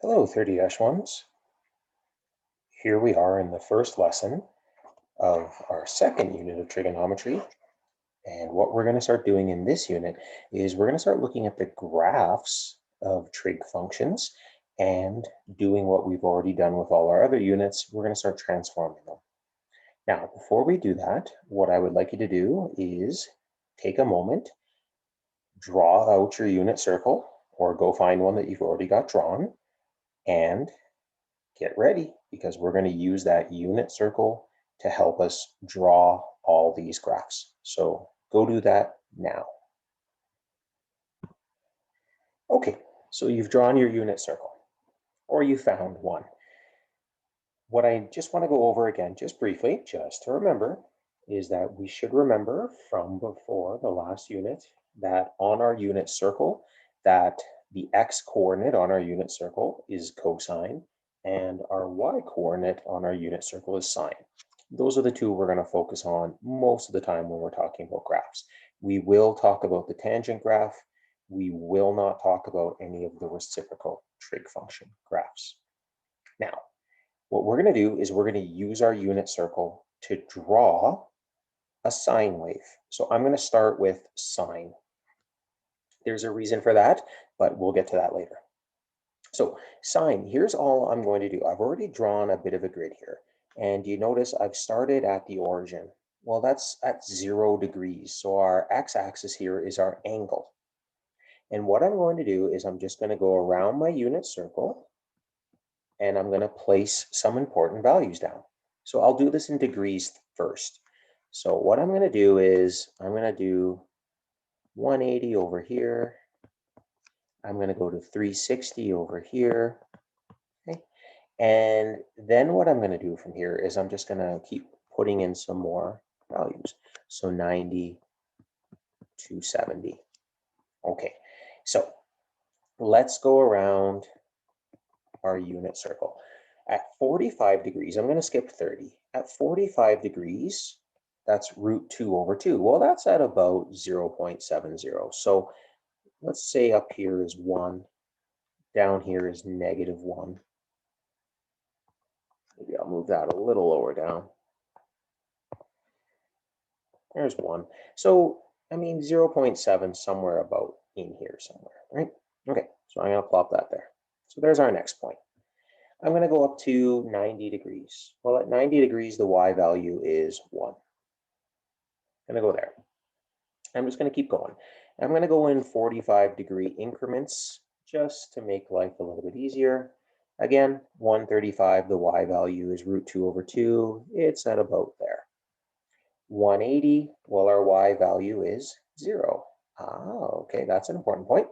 Hello, 30-1s. Here we are in the first lesson of our second unit of trigonometry. And what we're going to start doing in this unit is we're going to start looking at the graphs of trig functions and doing what we've already done with all our other units. We're going to start transforming them. Now, before we do that, what I would like you to do is take a moment, draw out your unit circle, or go find one that you've already got drawn, and get ready because we're going to use that unit circle to help us draw all these graphs. So go do that now. Okay, so you've drawn your unit circle, or you found one. What I just want to go over again, just briefly, just to remember, is that we should remember from before the last unit that on our unit circle, that the x-coordinate on our unit circle is cosine, and our y-coordinate on our unit circle is sine. Those are the two we're going to focus on most of the time when we're talking about graphs. We will talk about the tangent graph. We will not talk about any of the reciprocal trig function graphs. Now, what we're going to do is we're going to use our unit circle to draw a sine wave. So I'm going to start with sine. There's a reason for that, but we'll get to that later. So sine, here's all I'm going to do. I've already drawn a bit of a grid here. And you notice I've started at the origin. Well, that's at 0 degrees. So our x-axis here is our angle. And what I'm going to do is I'm just going to go around my unit circle and I'm going to place some important values down. So I'll do this in degrees first. So what I'm going to do is I'm going to do 180 over here. I'm going to go to 360 over here. Okay. And then what I'm going to do from here is I'm just going to keep putting in some more values. So 90, 270. Okay, so let's go around our unit circle. At 45 degrees, I'm going to skip 30. At 45 degrees, that's root 2 over 2. Well, that's at about 0.70. So let's say up here is 1. Down here is -1. Maybe I'll move that a little lower down. There's 1. So, I mean, 0.7 somewhere about in here somewhere, right? Okay, so I'm going to plop that there. So there's our next point. I'm going to go up to 90 degrees. Well, at 90 degrees, the y value is 1. I'm going to go there. I'm just going to keep going. I'm going to go in 45-degree increments just to make life a little bit easier. Again, 135, the y value is root 2 over 2. It's at about there. 180, well, our y value is 0. Okay, that's an important point.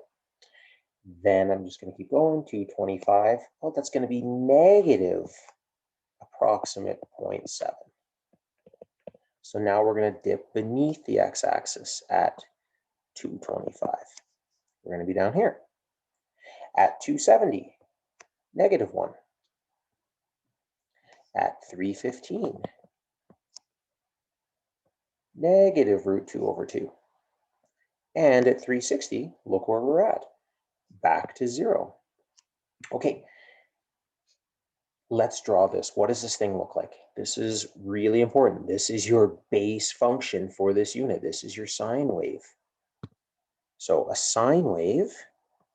Then I'm just going to keep going. 225. Oh, that's going to be negative approximate 0.7. So now we're going to dip beneath the x-axis at 225. We're going to be down here. At 270, -1. At 315, negative root 2 over 2. And at 360, look where we're at. Back to 0. Okay, let's draw this. What does this thing look like? This is really important. This is your base function for this unit. This is your sine wave. So a sine wave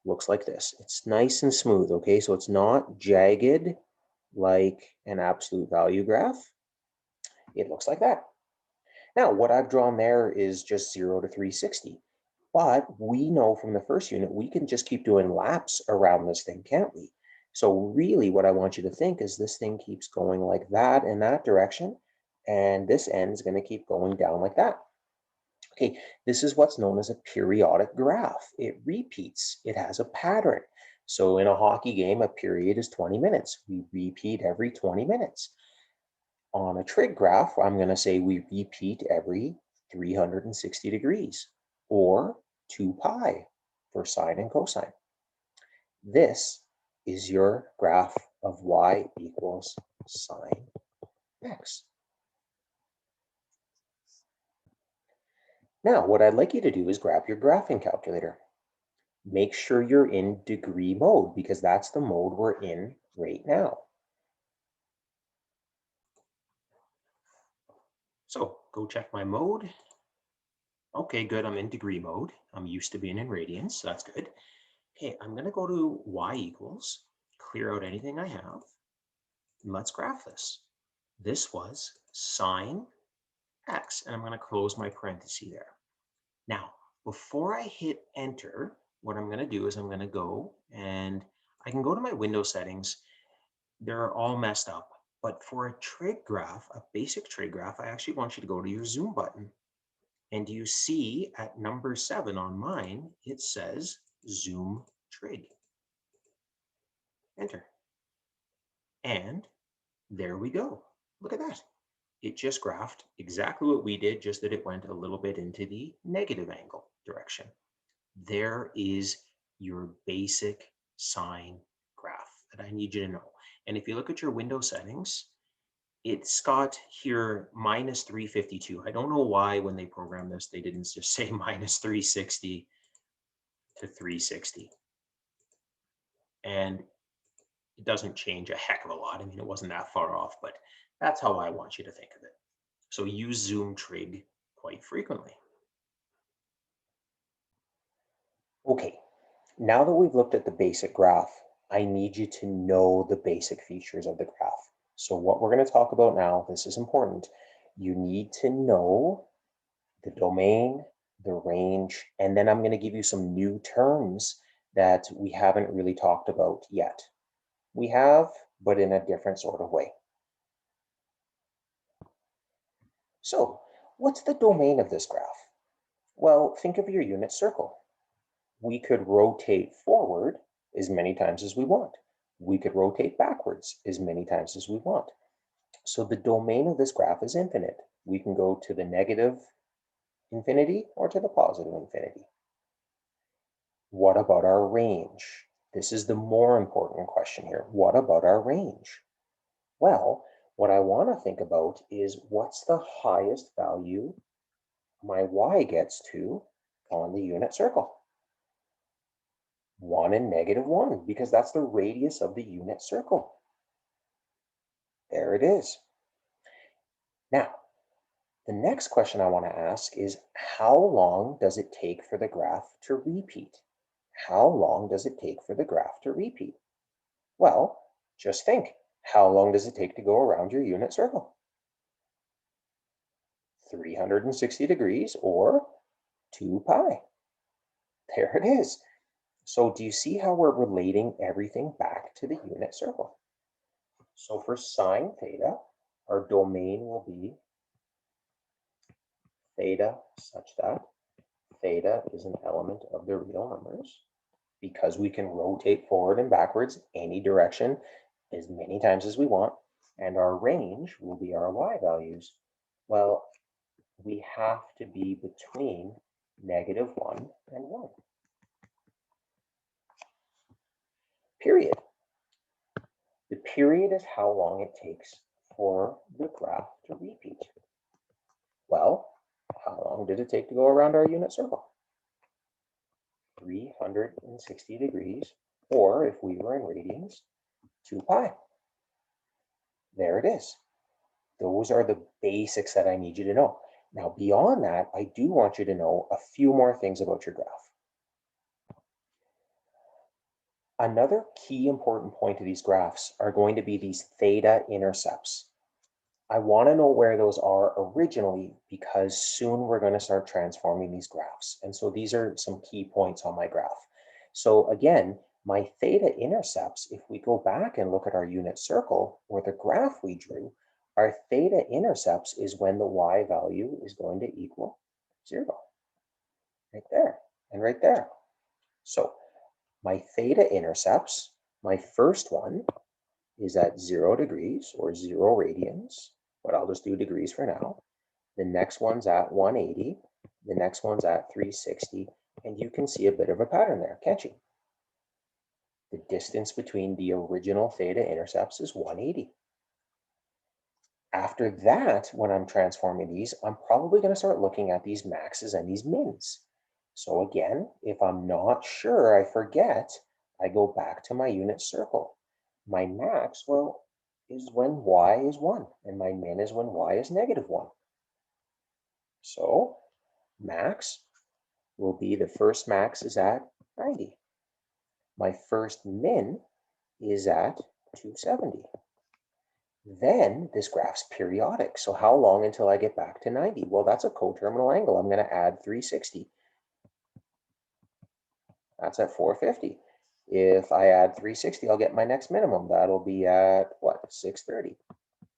looks like this. It's nice and smooth, okay? So it's not jagged like an absolute value graph. It looks like that. Now, what I've drawn there is just 0 to 360. But we know from the first unit, we can just keep doing laps around this thing, can't we? So really what I want you to think is this thing keeps going like that in that direction, and this end is going to keep going down like that. Okay, this is what's known as a periodic graph. It repeats. It has a pattern. So in a hockey game, a period is 20 minutes. We repeat every 20 minutes. On a trig graph, I'm going to say we repeat every 360 degrees, or 2 pi for sine and cosine. This is your graph of y equals sine x. Now, what I'd like you to do is grab your graphing calculator. make sure you're in degree mode because that's the mode we're in right now. So go check my mode. Okay, good, I'm in degree mode. I'm used to being in radians, so that's good. Okay, I'm gonna go to y equals, clear out anything I have, and let's graph this. This was sine x, and I'm gonna close my parenthesis there. Now, before I hit enter, what I'm gonna do is I'm gonna go and I can go to my window settings. They're all messed up, but for a trig graph, a basic trig graph, I actually want you to go to your zoom button. And you see at number 7 on mine, it says zoom trig. Enter. And there we go. Look at that. It just graphed exactly what we did, just that it went a little bit into the negative angle direction. There is your basic sine graph that I need you to know. And if you look at your window settings, it's got here minus 352. I don't know why when they programmed this, they didn't just say minus 360 to 360. And it doesn't change a heck of a lot. I mean, it wasn't that far off, but that's how I want you to think of it. So use zoom trig quite frequently. Okay, now that we've looked at the basic graph, I need you to know the basic features of the graph. So what we're going to talk about now, this is important. You need to know the domain, the range, and then I'm going to give you some new terms that we haven't really talked about yet. We have, but in a different sort of way. So what's the domain of this graph? Well, think of your unit circle. We could rotate forward as many times as we want. We could rotate backwards as many times as we want. So the domain of this graph is infinite. We can go to the negative infinity or to the positive infinity. What about our range? This is the more important question here. What about our range? Well, what I want to think about is what's the highest value my y gets to on the unit circle? 1 and -1, because that's the radius of the unit circle. There it is. Now, the next question I want to ask is how long does it take for the graph to repeat? How long does it take for the graph to repeat? Well, just think, how long does it take to go around your unit circle? 360 degrees or 2 pi. There it is. So do you see how we're relating everything back to the unit circle? So for sine theta, our domain will be theta such that theta is an element of the real numbers because we can rotate forward and backwards any direction as many times as we want, and our range will be our y values. Well, we have to be between -1 and 1. Period. The period is how long it takes for the graph to repeat. Well, how long did it take to go around our unit circle? 360 degrees, or if we were in radians, 2 pi. There it is. Those are the basics that I need you to know. Now, beyond that, I do want you to know a few more things about your graph. Another key important point of these graphs are going to be these theta intercepts. I want to know where those are originally because soon we're going to start transforming these graphs. And so these are some key points on my graph. So again, my theta intercepts, if we go back and look at our unit circle or the graph we drew, our theta intercepts is when the y value is going to equal 0. Right there and right there. So my theta intercepts, my first one is at 0 degrees or 0 radians, but I'll just do degrees for now. The next one's at 180. The next one's at 360. And you can see a bit of a pattern there, can't you? The distance between the original theta intercepts is 180. After that, when I'm transforming these, I'm probably going to start looking at these maxes and these mins. So again, if I'm not sure, I forget, I go back to my unit circle. My max, well, is when y is 1, and my min is when y is -1. So max will be the first max is at 90. My first min is at 270. Then this graph's periodic. So how long until I get back to 90? Well, that's a coterminal angle. I'm going to add 360. That's at 450. If I add 360, I'll get my next minimum. That'll be at, what, 630,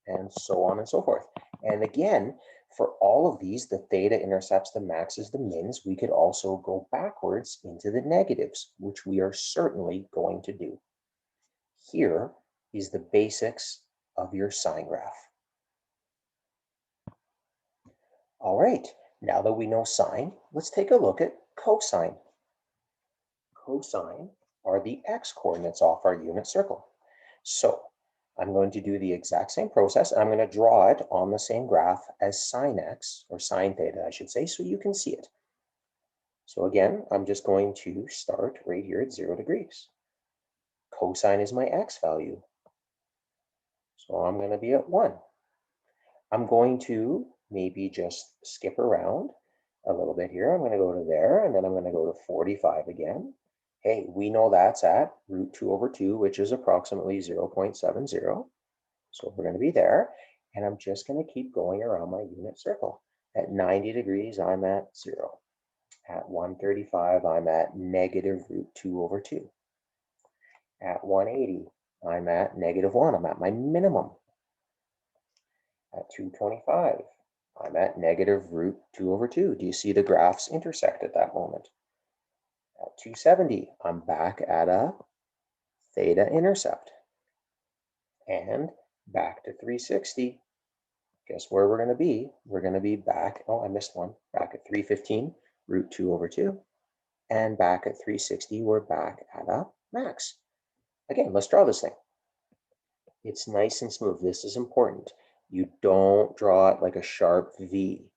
and so on and so forth. And again, for all of these, the theta intercepts the maxes, the mins. We could also go backwards into the negatives, which we are certainly going to do. Here is the basics of your sine graph. All right, now that we know sine, let's take a look at cosine. Cosine are the x-coordinates off our unit circle. So I'm going to do the exact same process. I'm going to draw it on the same graph as sine x, or sine theta, I should say, so you can see it. So again, I'm just going to start right here at 0 degrees. Cosine is my x value. So I'm going to be at 1. I'm going to maybe just skip around a little bit here. I'm going to go to there, and then I'm going to go to 45 again. Hey, we know that's at root 2 over 2, which is approximately 0.70. So we're going to be there. And I'm just going to keep going around my unit circle. At 90 degrees, I'm at 0. At 135, I'm at negative root 2 over 2. At 180, I'm at -1. I'm at my minimum. At 225, I'm at negative root 2 over 2. Do you see the graphs intersect at that moment? At 270, I'm back at a theta intercept. And back to 360, guess where we're going to be? We're going to be back, oh, I missed one, back at 315, root 2 over 2. And back at 360, we're back at a max. Again, let's draw this thing. It's nice and smooth. This is important. You don't draw it like a sharp V.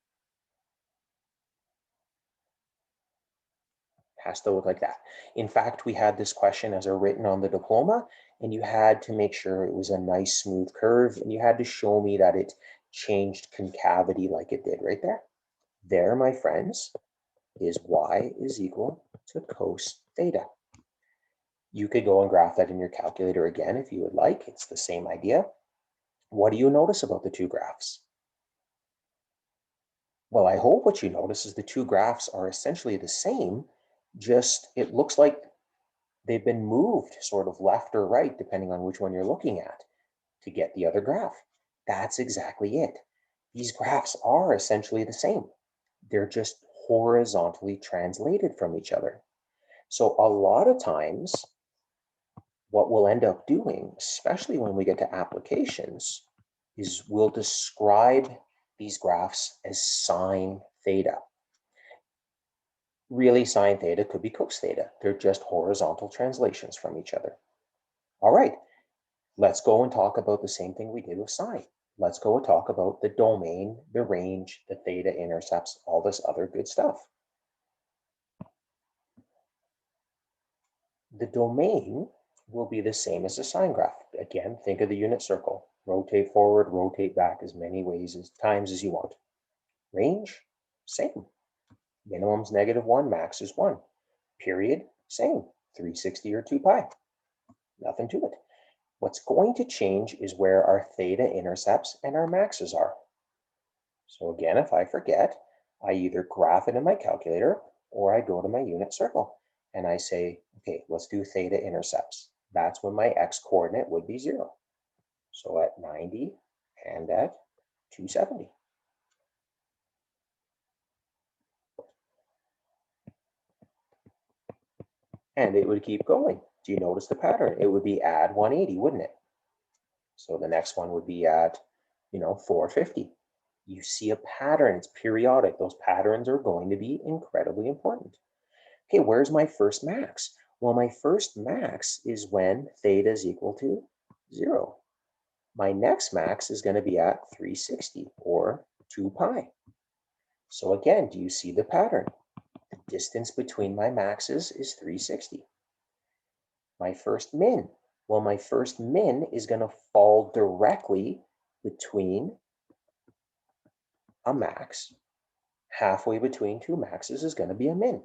Has to look like that. In fact, we had this question as a written on the diploma, and you had to make sure it was a nice smooth curve, and you had to show me that it changed concavity like it did right there. There, my friends, is y is equal to cos theta. You could go and graph that in your calculator again if you would like. It's the same idea. What do you notice about the two graphs? Well, I hope what you notice is the two graphs are essentially the same, just it looks like they've been moved sort of left or right, depending on which one you're looking at, to get the other graph. That's exactly it. These graphs are essentially the same. They're just horizontally translated from each other. So a lot of times, what we'll end up doing, especially when we get to applications, is we'll describe these graphs as sine theta. Really, sine theta could be cos theta. They're just horizontal translations from each other. All right, let's go and talk about the same thing we did with sine. Let's go and talk about the domain, the range, the theta intercepts, all this other good stuff. The domain will be the same as the sine graph. Again, think of the unit circle. Rotate forward, rotate back as many ways as times as you want. Range, same. Minimum's -1, max is 1. Period, same. 360 or 2 pi. Nothing to it. What's going to change is where our theta intercepts and our maxes are. So again, if I forget, I either graph it in my calculator or I go to my unit circle and I say, okay, let's do theta intercepts. That's when my x coordinate would be 0. So at 90 and at 270. And it would keep going. Do you notice the pattern? It would be add 180, wouldn't it? So the next one would be at, 450. You see a pattern, it's periodic. Those patterns are going to be incredibly important. Okay, where's my first max? Well, my first max is when theta is equal to 0. My next max is going to be at 360 or 2 pi. So again, do you see the pattern? The distance between my maxes is 360. My first min, well, my first min is going to fall directly between a max. Halfway between two maxes is going to be a min.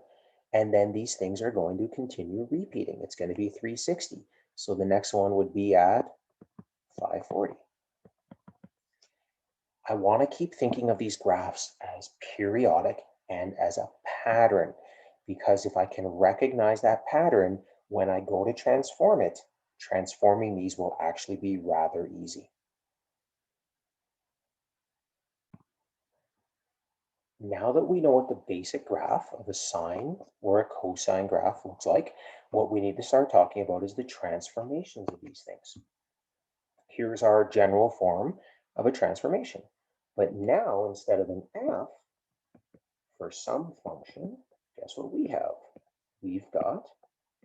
And then these things are going to continue repeating. It's going to be 360. So the next one would be at 540. I want to keep thinking of these graphs as periodic and as a pattern, because if I can recognize that pattern when I go to transform it, transforming these will actually be rather easy. Now that we know what the basic graph of a sine or a cosine graph looks like, what we need to start talking about is the transformations of these things. Here's our general form of a transformation. But now, instead of an f for some function, guess what we have? We've got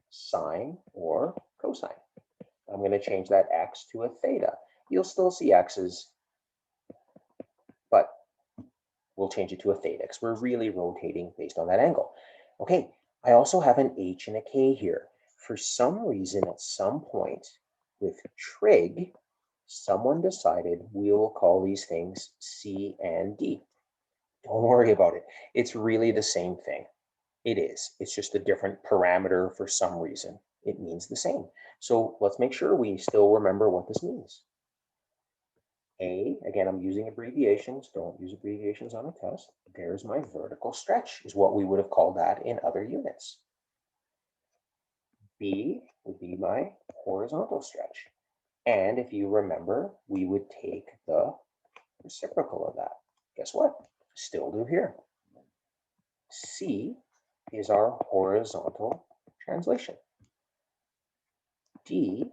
sine or cosine. I'm going to change that x to a theta. You'll still see x's, but we'll change it to a theta because we're really rotating based on that angle. Okay, I also have an h and a k here. For some reason, at some point with trig, someone decided we will call these things C and D. Don't worry about it. It's really the same thing. It is. It's just a different parameter for some reason. It means the same. So let's make sure we still remember what this means. A, again, I'm using abbreviations. Don't use abbreviations on a test. There's my vertical stretch, is what we would have called that in other units. B would be my horizontal stretch. And if you remember, we would take the reciprocal of that. Guess what? Still do here. C is our horizontal translation. D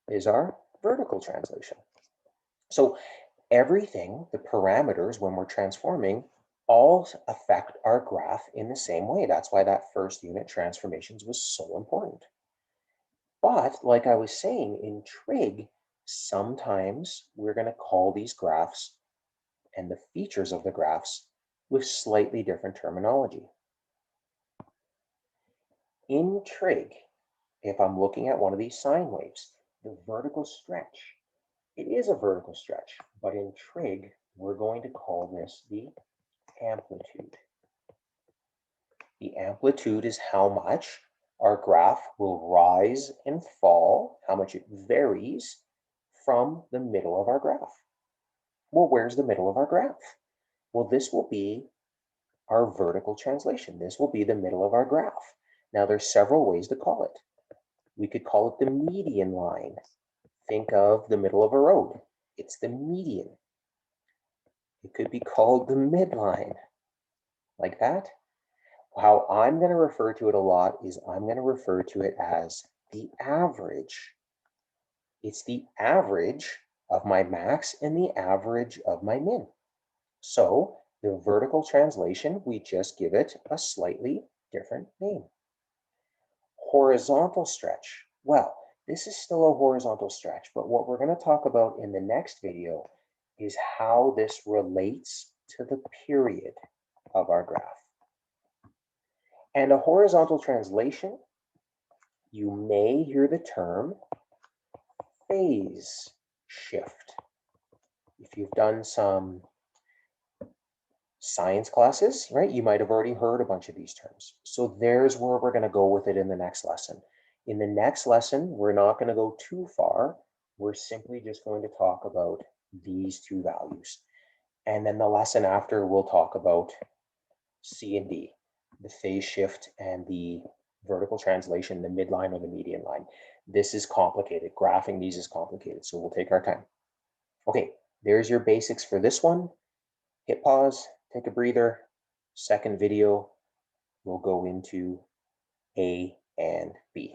is our vertical translation. So everything, the parameters when we're transforming, all affect our graph in the same way. That's why that first unit transformations was so important. But like I was saying in trig, sometimes we're going to call these graphs and the features of the graphs with slightly different terminology. In trig, if I'm looking at one of these sine waves, the vertical stretch, it is a vertical stretch, but in trig, we're going to call this the amplitude. The amplitude is how much our graph will rise and fall, how much it varies from the middle of our graph. Well, where's the middle of our graph? Well, this will be our vertical translation. This will be the middle of our graph. Now, there's several ways to call it. We could call it the median line. Think of the middle of a road. It's the median. It could be called the midline, like that. How I'm going to refer to it a lot is I'm going to refer to it as the average. It's the average of my max and the average of my min. So the vertical translation, we just give it a slightly different name. Horizontal stretch. Well, this is still a horizontal stretch, but what we're going to talk about in the next video is how this relates to the period of our graph. And a horizontal translation, you may hear the term phase shift. If you've done some science classes, right, you might have already heard a bunch of these terms. So there's where we're going to go with it in the next lesson. In the next lesson, we're not going to go too far. We're simply just going to talk about these two values. And then the lesson after, we'll talk about C and D, the phase shift and the vertical translation, the midline or the median line. This is complicated. Graphing these is complicated, so we'll take our time. Okay, there's your basics for this one. Hit pause, take a breather. Second video, we'll go into A and B.